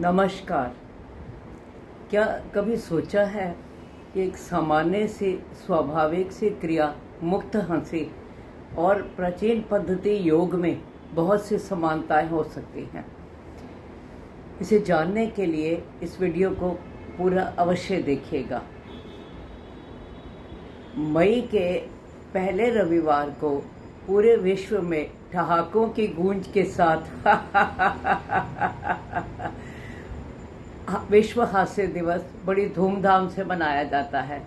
नमस्कार। क्या कभी सोचा है कि एक सामान्य से स्वाभाविक से क्रिया मुक्त हंसी और प्राचीन पद्धति योग में बहुत सी समानताएं हो सकती हैं। इसे जानने के लिए इस वीडियो को पूरा अवश्य देखिएगा। मई के पहले रविवार को पूरे विश्व में ठहाकों की गूंज के साथ विश्व हास्य दिवस बड़ी धूमधाम से मनाया जाता है।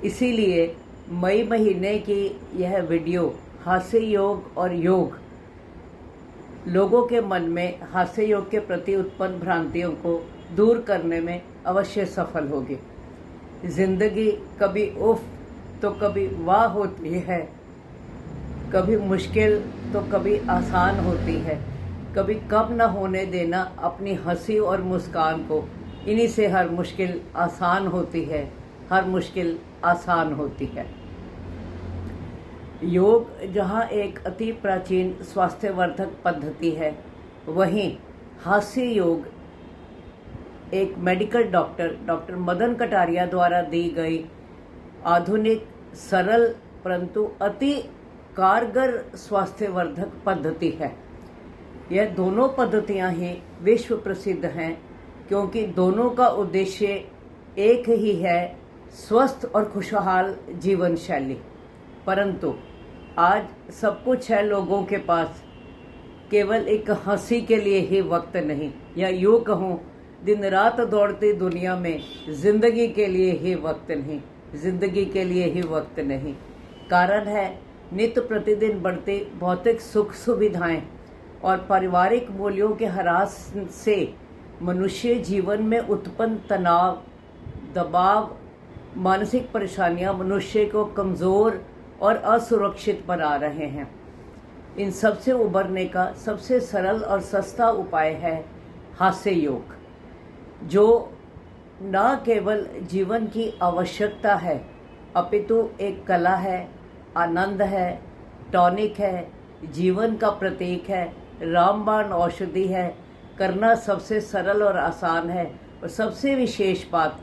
इसीलिए मई महीने की यह वीडियो हास्य योग और योग लोगों के मन में हास्य योग के प्रति उत्पन्न भ्रांतियों को दूर करने में अवश्य सफल होगी। जिंदगी कभी उफ तो कभी वाह होती है, कभी मुश्किल तो कभी आसान होती है। कभी कम न होने देना अपनी हंसी और मुस्कान को। इन्हीं से हर मुश्किल आसान होती है, हर मुश्किल आसान होती है। योग जहाँ एक अति प्राचीन स्वास्थ्यवर्धक पद्धति है, वहीं हास्य योग एक मेडिकल डॉक्टर मदन कटारिया द्वारा दी गई आधुनिक सरल परंतु अति कारगर स्वास्थ्यवर्धक पद्धति है। यह दोनों पद्धतियां ही विश्व प्रसिद्ध हैं, क्योंकि दोनों का उद्देश्य एक ही है, स्वस्थ और खुशहाल जीवन शैली। परंतु आज सब कुछ है लोगों के पास, केवल एक हंसी के लिए ही वक्त नहीं, या यूँ कहूँ दिन रात दौड़ती दुनिया में जिंदगी के लिए ही वक्त नहीं, जिंदगी के लिए ही वक्त नहीं। कारण है नित्य प्रतिदिन बढ़ते भौतिक सुख सुविधाएं और पारिवारिक मूल्यों के ह्रास से मनुष्य जीवन में उत्पन्न तनाव, दबाव, मानसिक परेशानियां मनुष्य को कमज़ोर और असुरक्षित बना रहे हैं। इन सब से उबरने का सबसे सरल और सस्ता उपाय है हास्य योग, जो न केवल जीवन की आवश्यकता है अपितु एक कला है, आनंद है, टॉनिक है, जीवन का प्रतीक है, रामबाण औषधि है, करना सबसे सरल और आसान है, और सबसे विशेष बात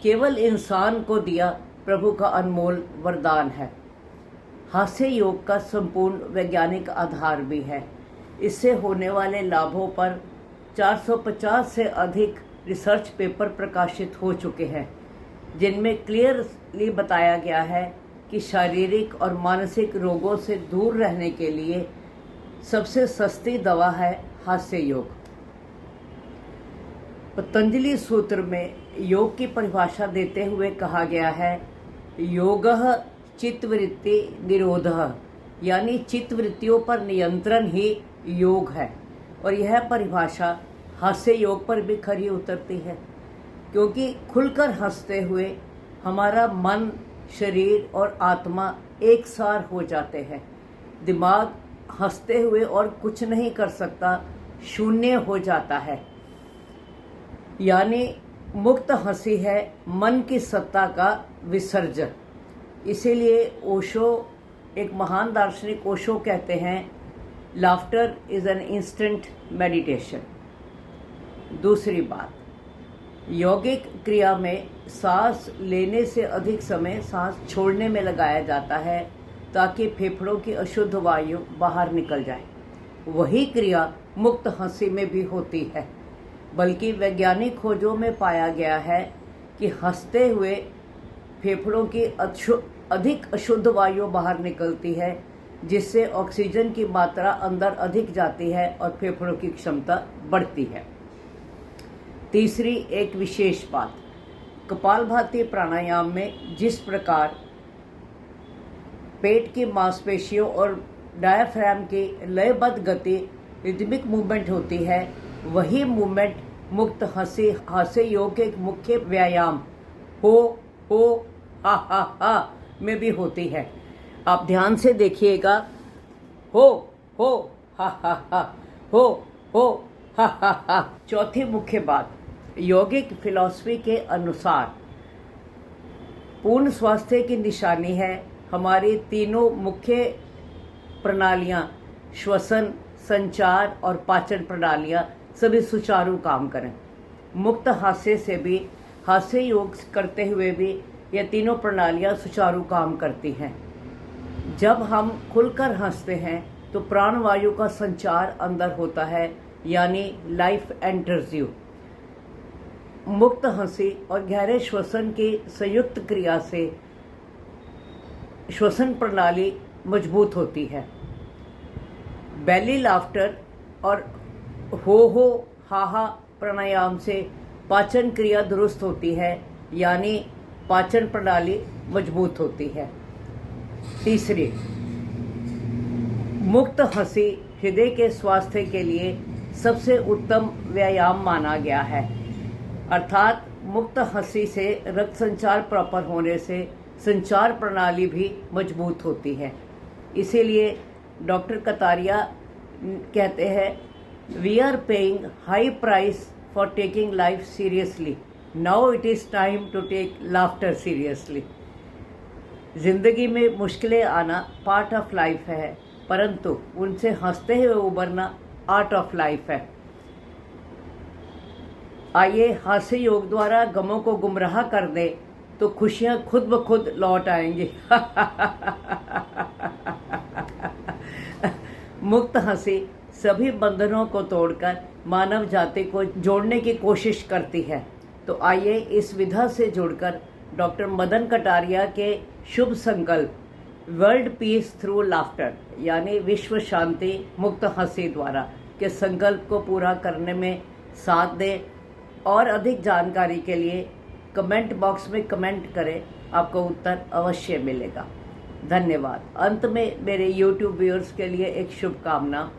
केवल इंसान को दिया प्रभु का अनमोल वरदान है। हास्य योग का संपूर्ण वैज्ञानिक आधार भी है। इससे होने वाले लाभों पर 450 से अधिक रिसर्च पेपर प्रकाशित हो चुके हैं, जिनमें क्लियरली बताया गया है कि शारीरिक और मानसिक रोगों से दूर रहने के लिए सबसे सस्ती दवा है हास्य योग। पतंजलि सूत्र में योग की परिभाषा देते हुए कहा गया है, योगः चित्तवृत्ति निरोधः, यानी चित्तवृत्तियों पर नियंत्रण ही योग है। और यह परिभाषा हास्य योग पर भी खरी उतरती है, क्योंकि खुलकर हंसते हुए हमारा मन, शरीर और आत्मा एक सार हो जाते हैं। दिमाग हंसते हुए और कुछ नहीं कर सकता, शून्य हो जाता है। यानी मुक्त हंसी है मन की सत्ता का विसर्जन। इसीलिए ओशो, एक महान दार्शनिक ओशो कहते हैं, laughter is an instant meditation. दूसरी बात, यौगिक क्रिया में सांस लेने से अधिक समय सांस छोड़ने में लगाया जाता है, ताकि फेफड़ों की अशुद्ध वायु बाहर निकल जाए। वही क्रिया मुक्त हंसी में भी होती है, बल्कि वैज्ञानिक खोजों में पाया गया है कि हंसते हुए फेफड़ों की अधिक अशुद्ध वायु बाहर निकलती है, जिससे ऑक्सीजन की मात्रा अंदर अधिक जाती है और फेफड़ों की क्षमता बढ़ती है। तीसरी एक विशेष बात, कपालभाति प्राणायाम में जिस प्रकार पेट की मांसपेशियों और डायफ्राम की लयबद्ध गति, रिदमिक मूवमेंट होती है, वही मूवमेंट मुक्त हास्य योग के एक मुख्य व्यायाम हो हा में भी होती है। आप ध्यान से देखिएगा, हो हा हो हा। चौथी मुख्य बात, यौगिक फिलॉसफी के अनुसार पूर्ण स्वास्थ्य की निशानी है हमारी तीनों मुख्य प्रणालियां, श्वसन, संचार और पाचन प्रणालियां सभी सुचारू काम करें। मुक्त हास्य से भी, हास्य योग करते हुए भी ये तीनों प्रणालियां सुचारू काम करती हैं। जब हम खुलकर हंसते हैं तो प्राणवायु का संचार अंदर होता है, यानी लाइफ एंटर्स यू। मुक्त हंसी और गहरे श्वसन की संयुक्त क्रिया से श्वसन प्रणाली मजबूत होती है। बेली लाफ्टर और हो हा प्राणायाम से पाचन क्रिया दुरुस्त होती है, यानी पाचन प्रणाली मजबूत होती है। तीसरी, मुक्त हंसी हृदय के स्वास्थ्य के लिए सबसे उत्तम व्यायाम माना गया है। अर्थात मुक्त हंसी से रक्त संचार प्रॉपर होने से संचार प्रणाली भी मजबूत होती है। इसीलिए डॉक्टर कटारिया कहते हैं, we are paying high price for taking life seriously, now it is time to take laughter seriously. जिंदगी में मुश्किलें आना पार्ट ऑफ लाइफ है, परंतु उनसे हंसते हुए उबरना आर्ट ऑफ लाइफ है। आइए हास्य योग द्वारा गमों को गुमराह कर दे तो खुशियां खुद ब खुद लौट आएंगी। मुक्त हंसी सभी बंधनों को तोड़कर मानव जाति को जोड़ने की कोशिश करती है। तो आइए इस विधा से जुड़कर डॉक्टर मदन कटारिया के शुभ संकल्प वर्ल्ड पीस थ्रू लाफ्टर, यानी विश्व शांति मुक्त हंसी द्वारा के संकल्प को पूरा करने में साथ दें। और अधिक जानकारी के लिए कमेंट बॉक्स में कमेंट करें, आपको उत्तर अवश्य मिलेगा। धन्यवाद। अंत में मेरे YouTube व्यूअर्स के लिए एक शुभकामना।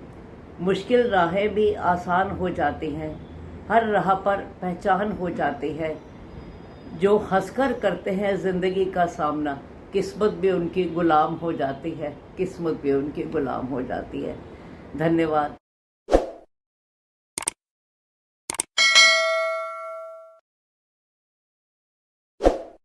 मुश्किल राहें भी आसान हो जाती हैं, हर राह पर पहचान हो जाती है। जो हंसकर करते हैं ज़िंदगी का सामना, किस्मत भी उनकी गुलाम हो जाती है, किस्मत भी उनकी गुलाम हो जाती है। धन्यवाद।